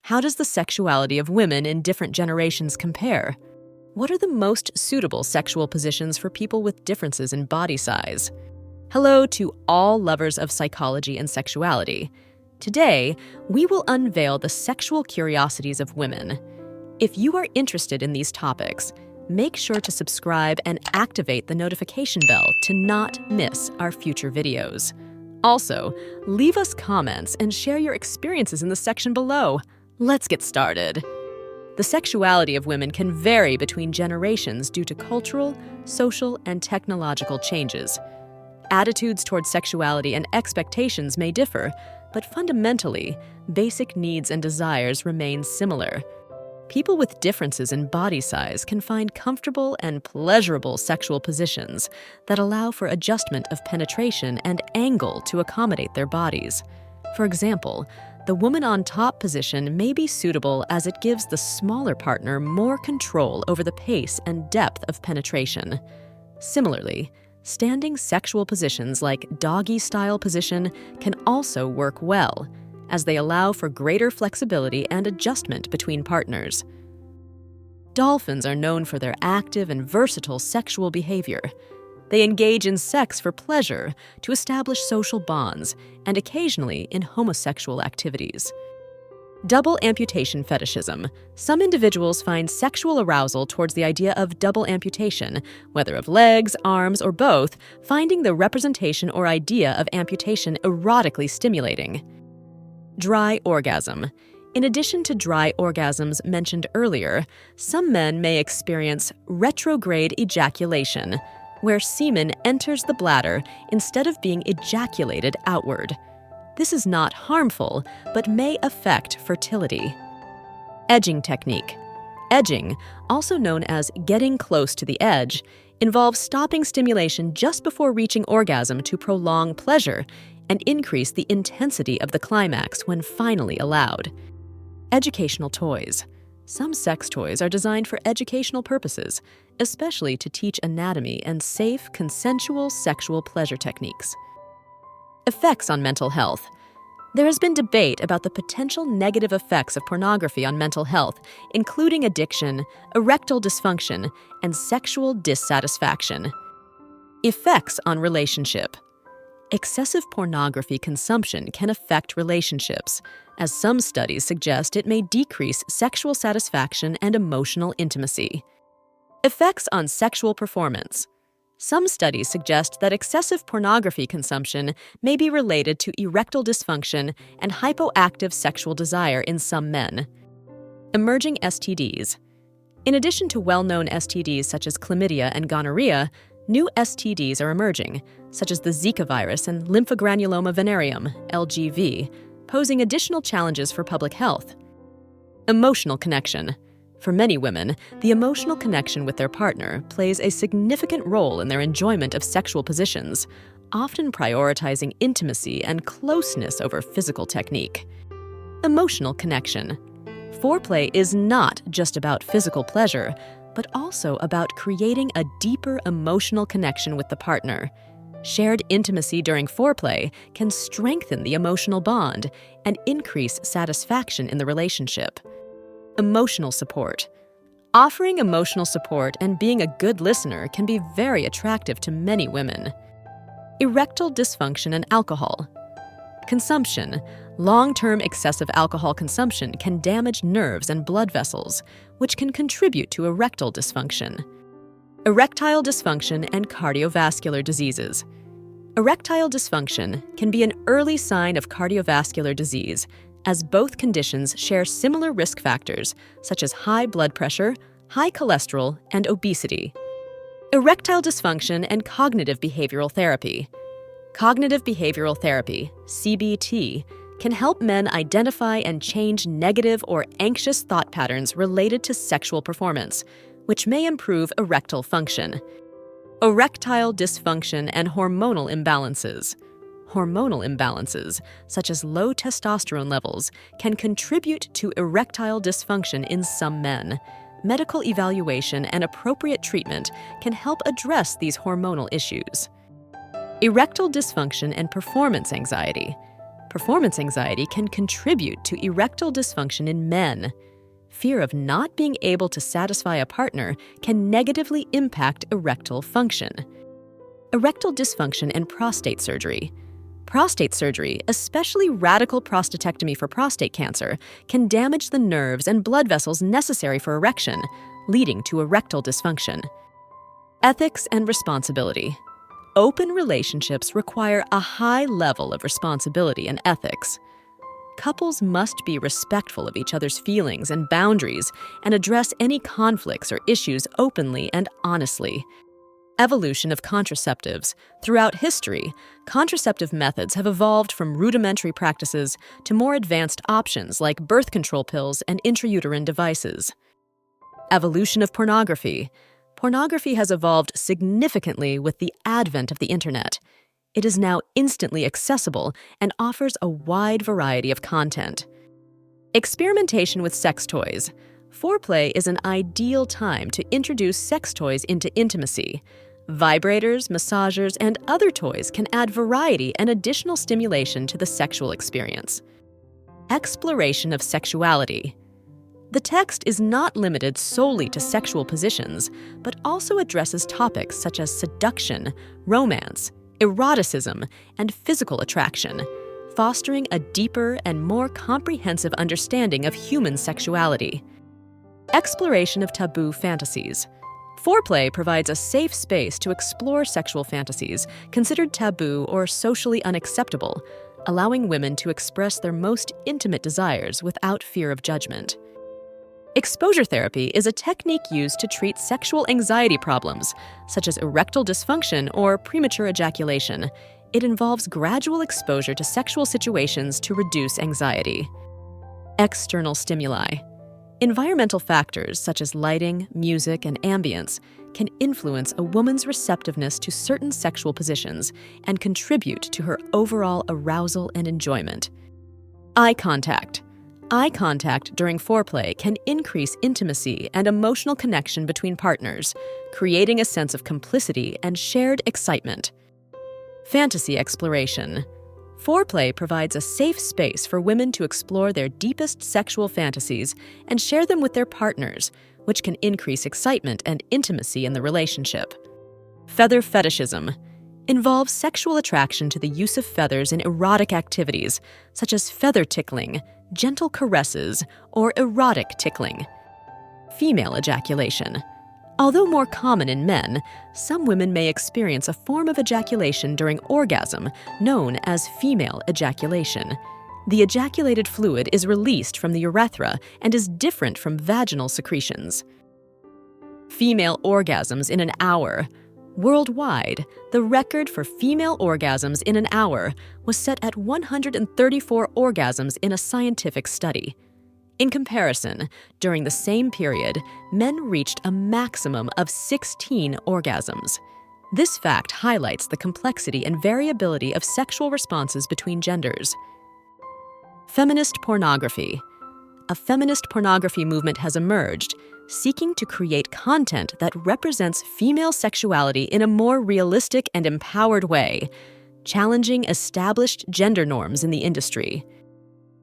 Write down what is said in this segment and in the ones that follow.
How does the sexuality of women in different generations compare? What are the most suitable sexual positions for people with differences in body size? Hello to all lovers of psychology and sexuality. Today, we will unveil the sexual curiosities of women. If you are interested in these topics, make sure to subscribe and activate the notification bell to not miss our future videos. Also, leave us comments and share your experiences in the section below. Let's get started. The sexuality of women can vary between generations due to cultural, social, and technological changes. Attitudes towards sexuality and expectations may differ, but fundamentally, basic needs and desires remain similar. People with differences in body size can find comfortable and pleasurable sexual positions that allow for adjustment of penetration and angle to accommodate their bodies. For example, the woman on top position may be suitable as it gives the smaller partner more control over the pace and depth of penetration. Similarly, standing sexual positions like doggy-style position can also work well, as they allow for greater flexibility and adjustment between partners. Dolphins are known for their active and versatile sexual behavior. They engage in sex for pleasure, to establish social bonds, and occasionally in homosexual activities. Double amputation fetishism. Some individuals find sexual arousal towards the idea of double amputation, whether of legs, arms, or both, finding the representation or idea of amputation erotically stimulating. Dry orgasm. In addition to dry orgasms mentioned earlier, some men may experience retrograde ejaculation, where semen enters the bladder instead of being ejaculated outward. This is not harmful, but may affect fertility. Edging technique. Edging, also known as getting close to the edge, involves stopping stimulation just before reaching orgasm to prolong pleasure and increase the intensity of the climax when finally allowed. Educational toys. Some sex toys are designed for educational purposes, especially to teach anatomy and safe, consensual sexual pleasure techniques. Effects on mental health. There has been debate about the potential negative effects of pornography on mental health, including addiction, erectile dysfunction, and sexual dissatisfaction. Effects on relationship. Excessive pornography consumption can affect relationships, as some studies suggest it may decrease sexual satisfaction and emotional intimacy. Effects on sexual performance. Some studies suggest that excessive pornography consumption may be related to erectile dysfunction and hypoactive sexual desire in some men. Emerging STDs. In addition to well-known STDs such as chlamydia and gonorrhea, new STDs are emerging, such as the Zika virus and lymphogranuloma venereum, LGV, posing additional challenges for public health. Emotional connection. For many women, the emotional connection with their partner plays a significant role in their enjoyment of sexual positions, often prioritizing intimacy and closeness over physical technique. Emotional connection. Foreplay is not just about physical pleasure, but also about creating a deeper emotional connection with the partner. Shared intimacy during foreplay can strengthen the emotional bond and increase satisfaction in the relationship. Emotional support. Offering emotional support and being a good listener can be very attractive to many women. Erectile dysfunction and alcohol. Consumption. Long-term excessive alcohol consumption can damage nerves and blood vessels, which can contribute to erectile dysfunction. Erectile dysfunction and cardiovascular diseases. Erectile dysfunction can be an early sign of cardiovascular disease, as both conditions share similar risk factors, such as high blood pressure, high cholesterol, and obesity. Erectile dysfunction and cognitive behavioral therapy. Cognitive behavioral therapy, CBT, can help men identify and change negative or anxious thought patterns related to sexual performance, which may improve erectile function. Erectile dysfunction and hormonal imbalances. Hormonal imbalances, such as low testosterone levels, can contribute to erectile dysfunction in some men. Medical evaluation and appropriate treatment can help address these hormonal issues. Erectile dysfunction and performance anxiety. Performance anxiety can contribute to erectile dysfunction in men. Fear of not being able to satisfy a partner can negatively impact erectile function. Erectile dysfunction and prostate surgery. Prostate surgery, especially radical prostatectomy for prostate cancer, can damage the nerves and blood vessels necessary for erection, leading to erectile dysfunction. Ethics and responsibility. Open relationships require a high level of responsibility and ethics. Couples must be respectful of each other's feelings and boundaries and address any conflicts or issues openly and honestly. Evolution of contraceptives. Throughout history, contraceptive methods have evolved from rudimentary practices to more advanced options like birth control pills and intrauterine devices. Evolution of pornography. Pornography has evolved significantly with the advent of the internet. It is now instantly accessible and offers a wide variety of content. Experimentation with sex toys. Foreplay is an ideal time to introduce sex toys into intimacy. Vibrators, massagers, and other toys can add variety and additional stimulation to the sexual experience. Exploration of sexuality. The text is not limited solely to sexual positions, but also addresses topics such as seduction, romance, eroticism, and physical attraction, fostering a deeper and more comprehensive understanding of human sexuality. Exploration of taboo fantasies. Foreplay provides a safe space to explore sexual fantasies considered taboo or socially unacceptable, allowing women to express their most intimate desires without fear of judgment. Exposure therapy is a technique used to treat sexual anxiety problems, such as erectile dysfunction or premature ejaculation. It involves gradual exposure to sexual situations to reduce anxiety. External stimuli. Environmental factors such as lighting, music, and ambience can influence a woman's receptiveness to certain sexual positions and contribute to her overall arousal and enjoyment. Eye contact. Eye contact during foreplay can increase intimacy and emotional connection between partners, creating a sense of complicity and shared excitement. Fantasy exploration. Foreplay provides a safe space for women to explore their deepest sexual fantasies and share them with their partners, which can increase excitement and intimacy in the relationship. Feather fetishism involves sexual attraction to the use of feathers in erotic activities, such as feather tickling, gentle caresses, or erotic tickling. Female ejaculation. Although more common in men, some women may experience a form of ejaculation during orgasm known as female ejaculation. The ejaculated fluid is released from the urethra and is different from vaginal secretions. Female orgasms in an hour. Worldwide, the record for female orgasms in an hour was set at 134 orgasms in a scientific study. In comparison, during the same period, men reached a maximum of 16 orgasms. This fact highlights the complexity and variability of sexual responses between genders. Feminist pornography. A feminist pornography movement has emerged, seeking to create content that represents female sexuality in a more realistic and empowered way, challenging established gender norms in the industry.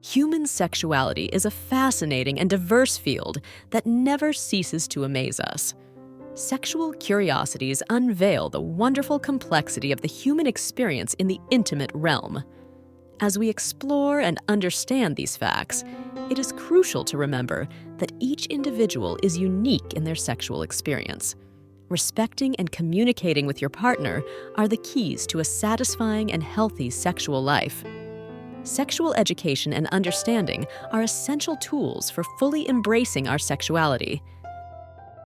Human sexuality is a fascinating and diverse field that never ceases to amaze us. Sexual curiosities unveil the wonderful complexity of the human experience in the intimate realm. As we explore and understand these facts, it is crucial to remember that each individual is unique in their sexual experience. Respecting and communicating with your partner are the keys to a satisfying and healthy sexual life. Sexual education and understanding are essential tools for fully embracing our sexuality.